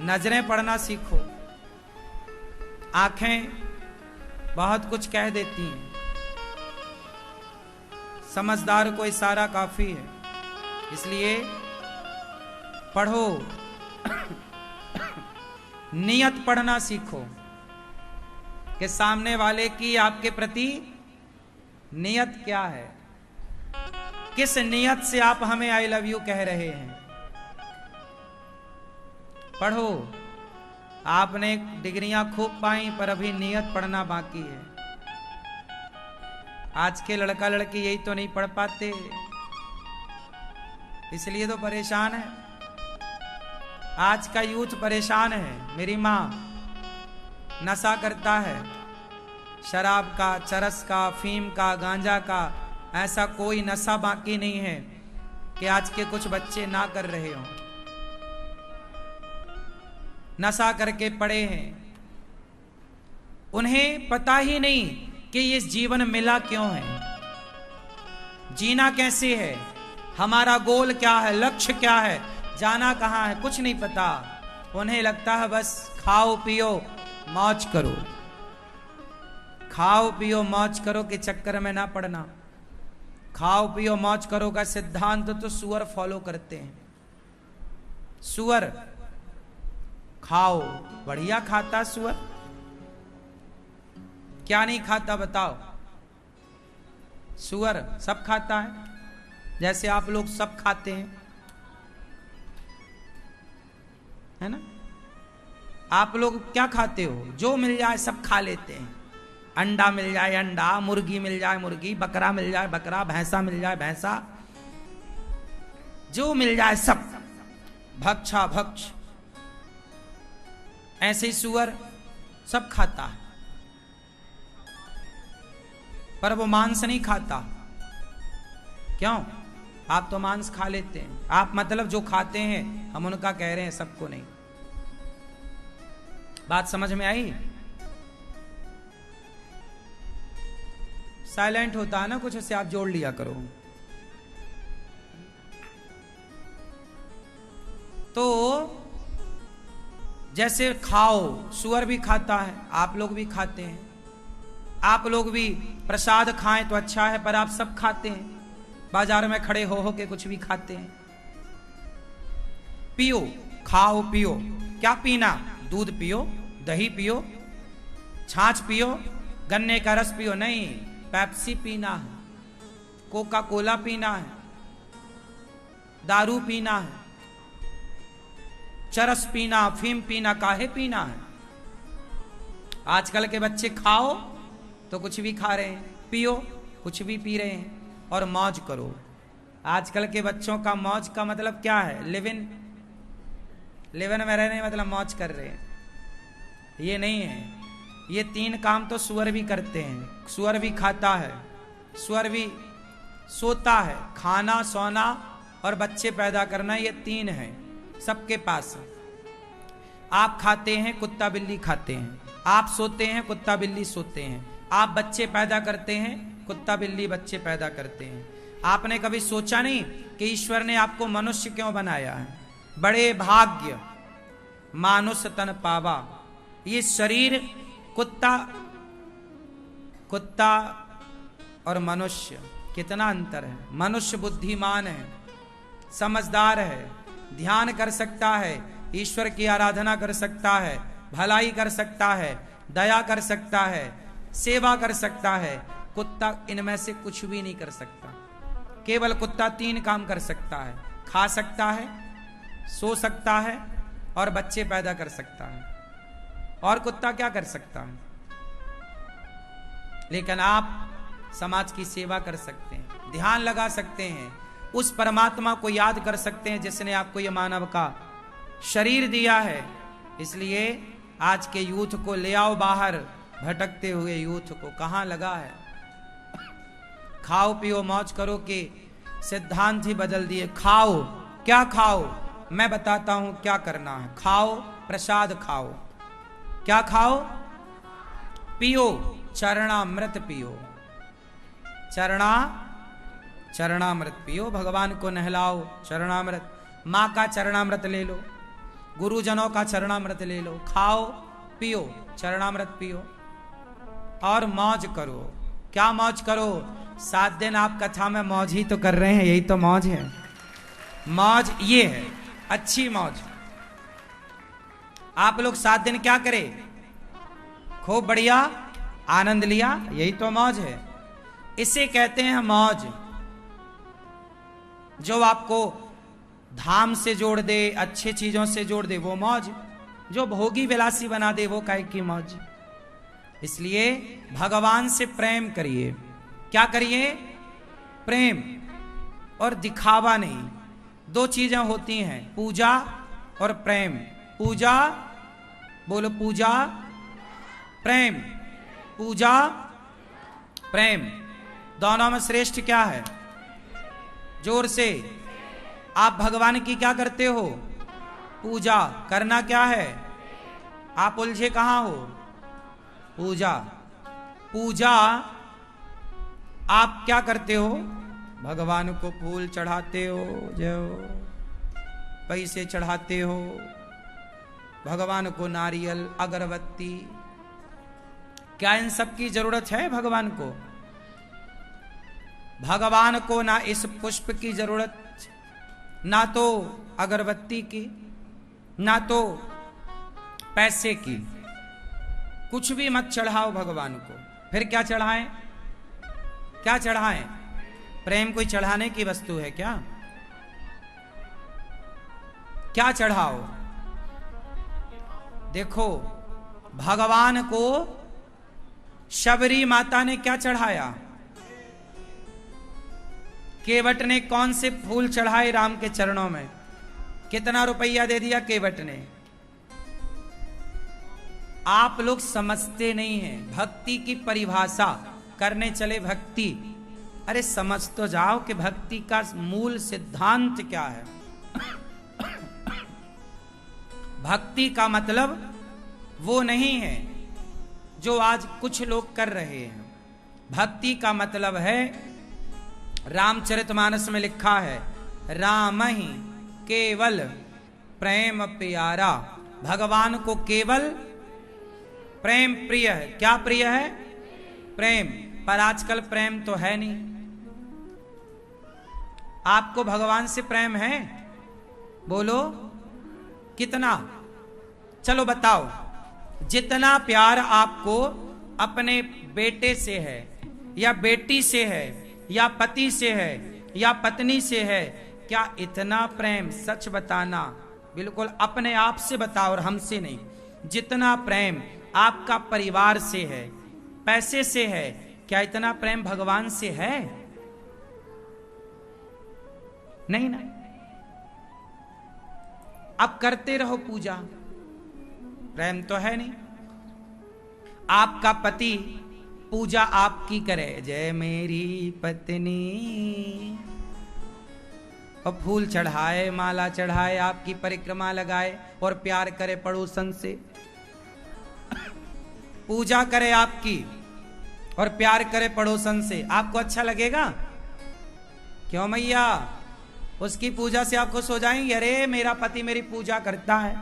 नजरें पढ़ना सीखो। आंखें बहुत कुछ कह देती हैं, समझदार को इशारा काफी है, इसलिए पढ़ो। नियत पढ़ना सीखो कि सामने वाले की आपके प्रति नियत क्या है, किस नियत से आप हमें आई लव यू कह रहे हैं। पढ़ो। आपने डिग्रियां खूब पाई पर अभी नियत पढ़ना बाकी है। आज के लड़का लड़की यही तो नहीं पढ़ पाते, इसलिए तो परेशान है। आज का यूथ परेशान है। मेरी माँ नशा करता है, शराब का, चरस का, फीम का, गांजा का, ऐसा कोई नशा बाकी नहीं है कि आज के कुछ बच्चे ना कर रहे हों। नशा करके पड़े हैं, उन्हें पता ही नहीं कि ये जीवन मिला क्यों है, जीना कैसे है, हमारा गोल क्या है, लक्ष्य क्या है, जाना कहां है, कुछ नहीं पता। उन्हें लगता है बस खाओ पियो मौज करो। खाओ पियो मौज करो के चक्कर में ना पड़ना। खाओ पियो मौज करो का सिद्धांत तो सुअर फॉलो करते हैं। सुअर खाओ, बढ़िया खाता सुअर, क्या नहीं खाता बताओ। सुअर सब खाता है, जैसे आप लोग सब खाते हैं, है ना। आप लोग क्या खाते हो, जो मिल जाए सब खा लेते हैं। अंडा मिल जाए अंडा, मुर्गी मिल जाए मुर्गी, बकरा मिल जाए बकरा, भैंसा मिल जाए भैंसा, जो मिल जाए सब भक्षा भक्ष। ऐसे ही सुअर सब खाता है, पर वो मांस नहीं खाता। क्यों? आप तो मांस खा लेते हैं। आप मतलब जो खाते हैं, हम उनका कह रहे हैं, सबको नहीं। बात समझ में आई? साइलेंट होता है ना कुछ, उससे आप जोड़ लिया करो। तो जैसे खाओ, सुअर भी खाता है, आप लोग भी खाते हैं। आप लोग भी प्रसाद खाएं तो अच्छा है, पर आप सब खाते हैं। बाजार में खड़े हो के कुछ भी खाते हैं। पियो, खाओ पियो। क्या पीना? दूध पियो, दही पियो, छाछ पियो, गन्ने का रस पियो। नहीं, पेप्सी पीना है, कोका कोला पीना है, दारू पीना है, चरस पीना, अफीम पीना, काहे पीना है। आजकल के बच्चे खाओ तो कुछ भी खा रहे हैं, पियो कुछ भी पी रहे हैं, और मौज करो। आजकल के बच्चों का मौज का मतलब क्या है? लिविन में रहने मतलब मौज कर रहे हैं, ये नहीं है। ये तीन काम तो सुअर भी करते हैं। सुअर भी खाता है, सुअर भी सोता है। खाना, सोना और बच्चे पैदा करना, ये तीन है सबके पास। आप खाते हैं, कुत्ता बिल्ली खाते हैं। आप सोते हैं, कुत्ता बिल्ली सोते हैं। आप बच्चे पैदा करते हैं, कुत्ता बिल्ली बच्चे पैदा करते हैं। आपने कभी सोचा नहीं कि ईश्वर ने आपको मनुष्य क्यों बनाया है? बड़े भाग्य मानुष तन पावा। ये शरीर, कुत्ता और मनुष्य, कितना अंतर है। मनुष्य बुद्धिमान है, समझदार है, ध्यान कर सकता है, ईश्वर की आराधना कर सकता है, भलाई कर सकता है, दया कर सकता है, सेवा कर सकता है। कुत्ता इनमें से कुछ भी नहीं कर सकता। केवल कुत्ता तीन काम कर सकता है: खा सकता है, सो सकता है और बच्चे पैदा कर सकता है। और कुत्ता क्या कर सकता है? लेकिन आप समाज की सेवा कर सकते हैं, ध्यान लगा सकते हैं, उस परमात्मा को याद कर सकते हैं जिसने आपको यह मानव का शरीर दिया है। इसलिए आज के यूथ को ले आओ बाहर, भटकते हुए यूथ को। कहां लगा है? खाओ पियो मौज करो के सिद्धांत ही बदल दिए। खाओ, क्या खाओ? मैं बताता हूं क्या करना है। खाओ, प्रसाद खाओ। क्या खाओ? पियो, चरणामृत पियो। चरणामृत पियो, भगवान को नहलाओ। चरणामृत, माँ का चरणामृत ले लो, गुरुजनों का चरणामृत ले लो, खाओ पियो, चरणामृत पियो और मौज करो। क्या मौज करो? 7 दिन आप कथा में मौज ही तो कर रहे हैं, यही तो मौज है। मौज ये है, अच्छी मौज। आप लोग 7 दिन क्या करें? खूब बढ़िया आनंद लिया, यही तो मौज है। इसे कहते हैं मौज। जो आपको धाम से जोड़ दे, अच्छी चीजों से जोड़ दे, वो मौज। जो भोगी विलासी बना दे, वो काहे की मौज। इसलिए भगवान से प्रेम करिए। क्या करिए? प्रेम और दिखावा नहीं। 2 चीजें होती हैं, पूजा और प्रेम। पूजा, बोलो पूजा, प्रेम। पूजा, प्रेम, दोनों में श्रेष्ठ क्या है? जोर से। आप भगवान की क्या करते हो? पूजा। करना क्या है? आप उलझे कहां हो? पूजा। पूजा आप क्या करते हो? भगवान को फूल चढ़ाते हो, जो पैसे चढ़ाते हो, भगवान को नारियल, अगरबत्ती। क्या इन सब की जरूरत है भगवान को? भगवान को ना इस पुष्प की जरूरत, ना तो अगरबत्ती की, ना तो पैसे की। कुछ भी मत चढ़ाओ भगवान को। फिर क्या चढ़ाएं? क्या चढ़ाएं? प्रेम कोई चढ़ाने की वस्तु है क्या? क्या चढ़ाओ? देखो, भगवान को शबरी माता ने क्या चढ़ाया? केवट ने कौन से फूल चढ़ाए राम के चरणों में? कितना रुपया दे दिया केवट ने? आप लोग समझते नहीं हैं भक्ति की परिभाषा। करने चले भक्ति, अरे समझ तो जाओ कि भक्ति का मूल सिद्धांत क्या है। भक्ति का मतलब वो नहीं है जो आज कुछ लोग कर रहे हैं। भक्ति का मतलब है, रामचरितमानस में लिखा है, राम ही केवल प्रेम प्यारा। भगवान को केवल प्रेम प्रिय है। क्या प्रिय है? प्रेम। पर आजकल प्रेम तो है नहीं। आपको भगवान से प्रेम है? बोलो कितना? चलो बताओ। जितना प्यार आपको अपने बेटे से है, या बेटी से है, या पति से है, या पत्नी से है, क्या इतना प्रेम? सच बताना, बिल्कुल अपने आप से बताओ और हमसे नहीं। जितना प्रेम आपका परिवार से है, पैसे से है, क्या इतना प्रेम भगवान से है? नहीं ना। अब करते रहो पूजा, प्रेम तो है नहीं। आपका पति पूजा आपकी करे, जय मेरी पत्नी, और फूल चढ़ाए, माला चढ़ाए, आपकी परिक्रमा लगाए और प्यार करे पड़ोसन से। पूजा करे आपकी और प्यार करे पड़ोसन से, आपको अच्छा लगेगा? क्यों मैया? उसकी पूजा से आप खुश हो जाएंगे? अरे मेरा पति मेरी पूजा करता है।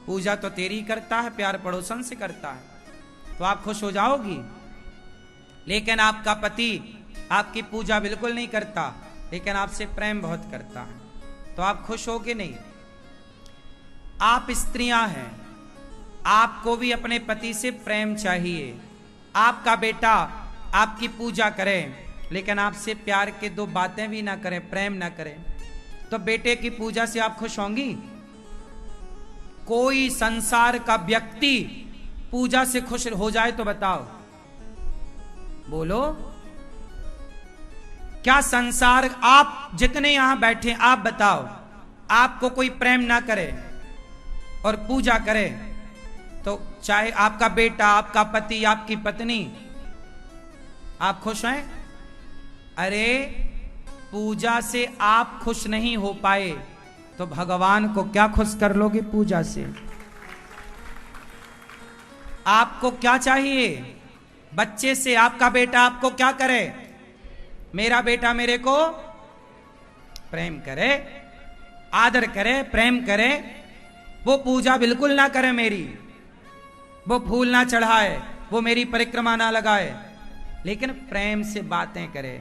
पूजा तो तेरी करता है, प्यार पड़ोसन से करता है, तो आप खुश हो जाओगी। लेकिन आपका पति आपकी पूजा बिल्कुल नहीं करता, लेकिन आपसे प्रेम बहुत करता है, तो आप खुश हो कि नहीं? आप स्त्रियां हैं, आपको भी अपने पति से प्रेम चाहिए। आपका बेटा आपकी पूजा करे, लेकिन आपसे प्यार के 2 बातें भी ना करे, प्रेम ना करे, तो बेटे की पूजा से आप खुश होंगी? कोई संसार का व्यक्ति पूजा से खुश हो जाए तो बताओ, बोलो। क्या संसार, आप जितने यहां बैठे, आप बताओ, आपको कोई प्रेम ना करे और पूजा करे, तो चाहे आपका बेटा, आपका पति, आपकी पत्नी, आप खुश हैं? अरे पूजा से आप खुश नहीं हो पाए तो भगवान को क्या खुश कर लोगे पूजा से? आपको क्या चाहिए? बच्चे से आपका बेटा आपको क्या करे? मेरा बेटा मेरे को प्रेम करे, आदर करे, प्रेम करे, वो पूजा बिल्कुल ना करे मेरी, वो फूल ना चढ़ाए, वो मेरी परिक्रमा ना लगाए, लेकिन प्रेम से बातें करे,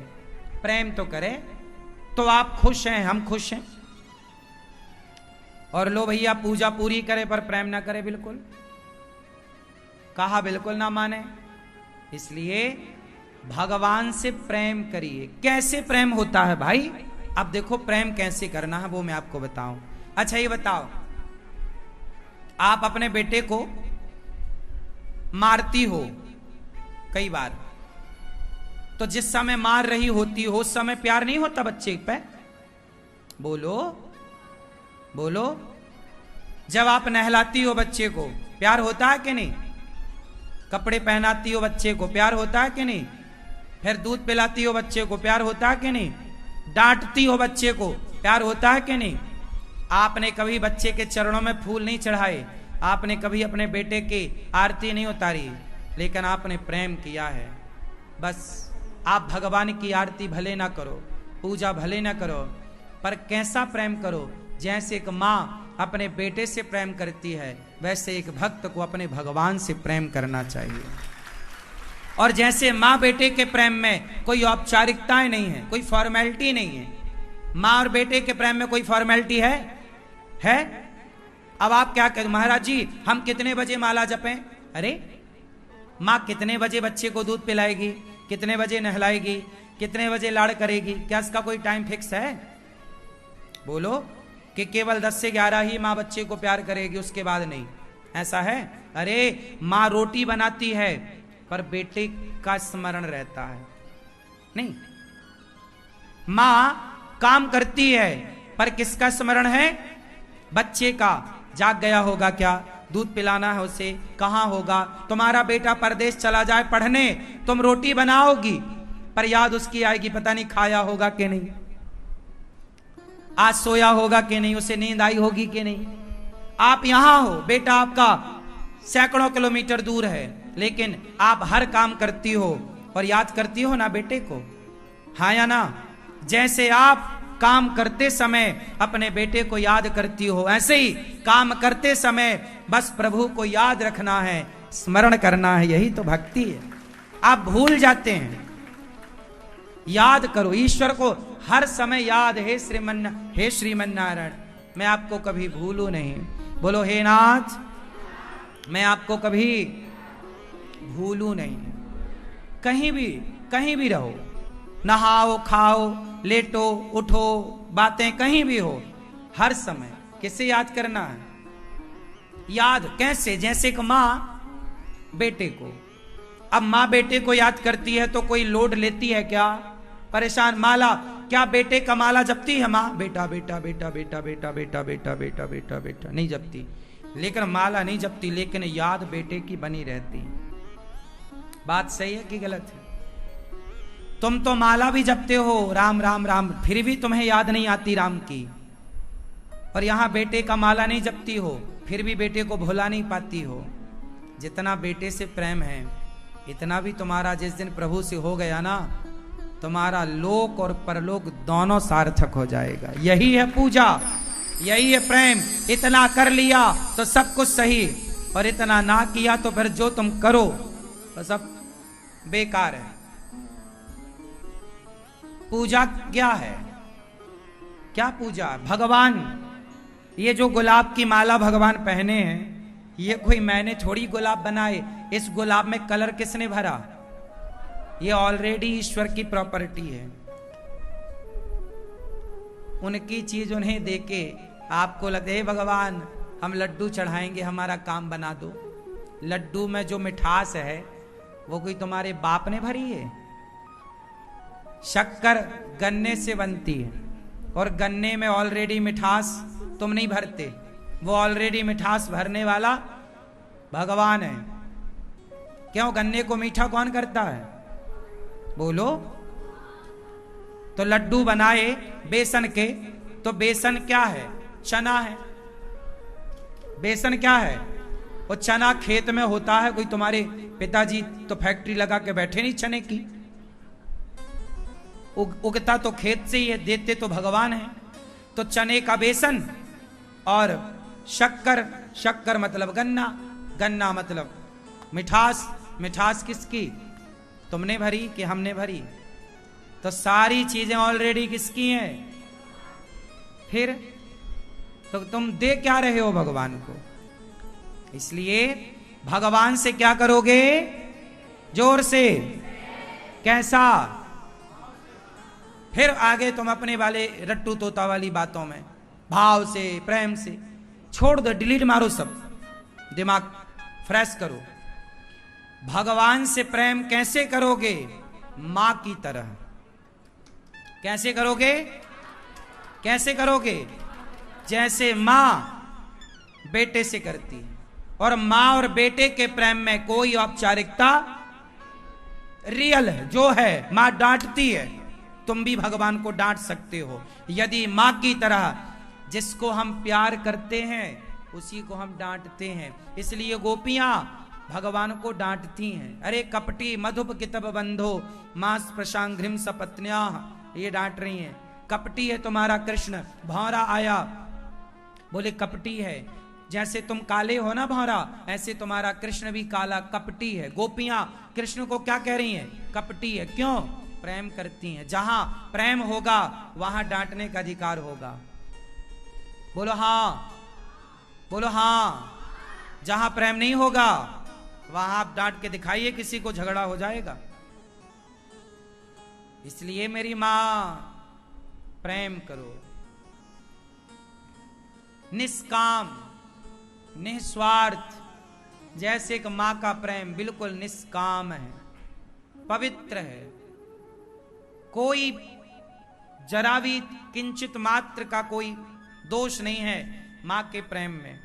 प्रेम तो करे, तो आप खुश हैं, हम खुश हैं। और लो भैया पूजा पूरी करे पर प्रेम ना करे, बिल्कुल कहा बिल्कुल ना माने। इसलिए भगवान से प्रेम करिए। कैसे प्रेम होता है भाई? अब देखो प्रेम कैसे करना है वो मैं आपको बताऊं। अच्छा ये बताओ, आप अपने बेटे को मारती हो कई बार, तो जिस समय मार रही होती हो उस समय प्यार नहीं होता बच्चे पे? बोलो बोलो। जब आप नहलाती हो बच्चे को प्यार होता है कि नहीं? कपड़े पहनाती हो बच्चे को प्यार होता है कि नहीं? फिर दूध पिलाती हो बच्चे को प्यार होता है कि नहीं? डांटती हो बच्चे को प्यार होता है कि नहीं? आपने कभी बच्चे के चरणों में फूल नहीं चढ़ाए, आपने कभी अपने बेटे की आरती नहीं उतारी, लेकिन आपने प्रेम किया है। बस आप भगवान की आरती भले ना करो, पूजा भले ना करो, पर कैसा प्रेम करो? जैसे एक माँ अपने बेटे से प्रेम करती है, वैसे एक भक्त को अपने भगवान से प्रेम करना चाहिए। और जैसे माँ बेटे के प्रेम में कोई औपचारिकताएं नहीं है, कोई फॉर्मेलिटी नहीं है। माँ और बेटे के प्रेम में कोई फॉर्मेलिटी है? अब आप क्या कहें, महाराज जी हम कितने बजे माला जपें? अरे माँ कितने बजे बच्चे को दूध पिलाएगी, कितने बजे नहलाएगी, कितने बजे लाड़ करेगी? क्या इसका कोई टाइम फिक्स है? बोलो कि केवल 10 से 11 ही माँ बच्चे को प्यार करेगी, उसके बाद नहीं, ऐसा है? अरे माँ रोटी बनाती है पर बेटे का स्मरण रहता है नहीं। माँ काम करती है पर किसका स्मरण है? बच्चे का। जाग गया होगा क्या? दूध पिलाना है उसे, कहाँ होगा? तुम्हारा बेटा परदेश चला जाए पढ़ने, तुम रोटी बनाओगी पर याद उसकी आएगी, पता नहीं खाया होगा कि नहीं, आज सोया होगा कि नहीं, उसे नींद आई होगी कि नहीं। आप यहां हो, बेटा आपका सैकड़ों किलोमीटर दूर है, लेकिन आप हर काम करती हो और याद करती हो ना बेटे को, हाँ या ना? जैसे आप काम करते समय अपने बेटे को याद करती हो, ऐसे ही काम करते समय बस प्रभु को याद रखना है, स्मरण करना है, यही तो भक्ति है। आप भूल जाते हैं, याद करो ईश्वर को हर समय याद। हे श्रीमन नारायण, मैं आपको कभी भूलू नहीं। बोलो हे नाथ, मैं आपको कभी भूलू नहीं। कहीं भी रहो, नहाओ खाओ लेटो उठो, बातें कहीं भी हो, हर समय किसे याद करना है? याद कैसे? जैसे कि माँ बेटे को, अब माँ बेटे को याद करती है तो कोई लोड लेती है क्या? परेशान माला, क्या बेटे का माला जपती है माँ? बेटा बेटा बेटा बेटा बेटा बेटा बेटा बेटा बेटा बेटा नहीं जपती, लेकिन माला नहीं जपती, लेकिन याद बेटे की बनी रहती। बात सही है कि गलत है? तुम तो माला भी जपते हो, राम राम राम, फिर भी तुम्हें याद नहीं आती राम की। और यहां बेटे का माला नहीं जपती हो, फिर भी बेटे को भुला नहीं पाती हो। जितना बेटे से प्रेम है, इतना भी तुम्हारा जिस दिन प्रभु से हो गया ना, तुम्हारा लोक और परलोक दोनों सार्थक हो जाएगा। यही है पूजा, यही है प्रेम। इतना कर लिया तो सब कुछ सही, और इतना ना किया तो फिर जो तुम करो तो सब बेकार है। पूजा क्या है? क्या पूजा? भगवान, ये जो गुलाब की माला भगवान पहने हैं, ये कोई मैंने थोड़ी गुलाब बनाए। इस गुलाब में कलर किसने भरा? ये ऑलरेडी ईश्वर की प्रॉपर्टी है। उनकी चीज उन्हें देके आपको लगता है भगवान हम लड्डू चढ़ाएंगे, हमारा काम बना दो। लड्डू में जो मिठास है वो कोई तुम्हारे बाप ने भरी है? शक्कर गन्ने से बनती है, और गन्ने में ऑलरेडी मिठास तुम नहीं भरते, वो ऑलरेडी मिठास भरने वाला भगवान है। क्यों? गन्ने को मीठा कौन करता है? बोलो। तो लड्डू बनाए बेसन के, तो बेसन क्या है? चना है। बेसन क्या है? वो चना खेत में होता है। कोई तुम्हारे पिताजी तो फैक्ट्री लगा के बैठे नहीं चने की, उगता तो खेत से ही है, देते तो भगवान है। तो चने का बेसन और शक्कर, शक्कर मतलब गन्ना, गन्ना मतलब मिठास, मिठास किसकी? तुमने भरी कि हमने भरी? तो सारी चीजें ऑलरेडी किसकी हैं? फिर तो तुम दे क्या रहे हो भगवान को? इसलिए भगवान से क्या करोगे? जोर से, कैसा? फिर आगे तुम अपने वाले रट्टू तोता वाली बातों में भाव से, प्रेम से छोड़ दो, डिलीट मारो सब, दिमाग फ्रेश करो। भगवान से प्रेम कैसे करोगे? मां की तरह। कैसे करोगे? कैसे करोगे? जैसे मां बेटे से करती है, और मां और बेटे के प्रेम में कोई औपचारिकता रियल है, जो है मां डांटती है, तुम भी भगवान को डांट सकते हो यदि मां की तरह। जिसको हम प्यार करते हैं उसी को हम डांटते हैं, इसलिए गोपियां भगवान को डांटती हैं। अरे कपटी मधुप कितब बंधो मास प्रशांघ्रिम सपत्न्या, ये डांट रही हैं। कपटी है तुम्हारा कृष्ण। भौरा आया, बोले कपटी है, जैसे तुम काले हो ना भौरा, ऐसे तुम्हारा कृष्ण भी काला कपटी है। गोपियां कृष्ण को क्या कह रही हैं? कपटी है। क्यों? प्रेम करती हैं। जहां प्रेम होगा वहां डांटने का अधिकार होगा। बोलो हां, बोलो हां। जहां प्रेम नहीं होगा वहां आप डांट के दिखाइए, किसी को झगड़ा हो जाएगा। इसलिए मेरी मां, प्रेम करो, निष्काम, निस्वार्थ। जैसे एक मां का प्रेम बिल्कुल निष्काम है, पवित्र है, कोई जरा भी किंचित मात्र का कोई दोष नहीं है मां के प्रेम में।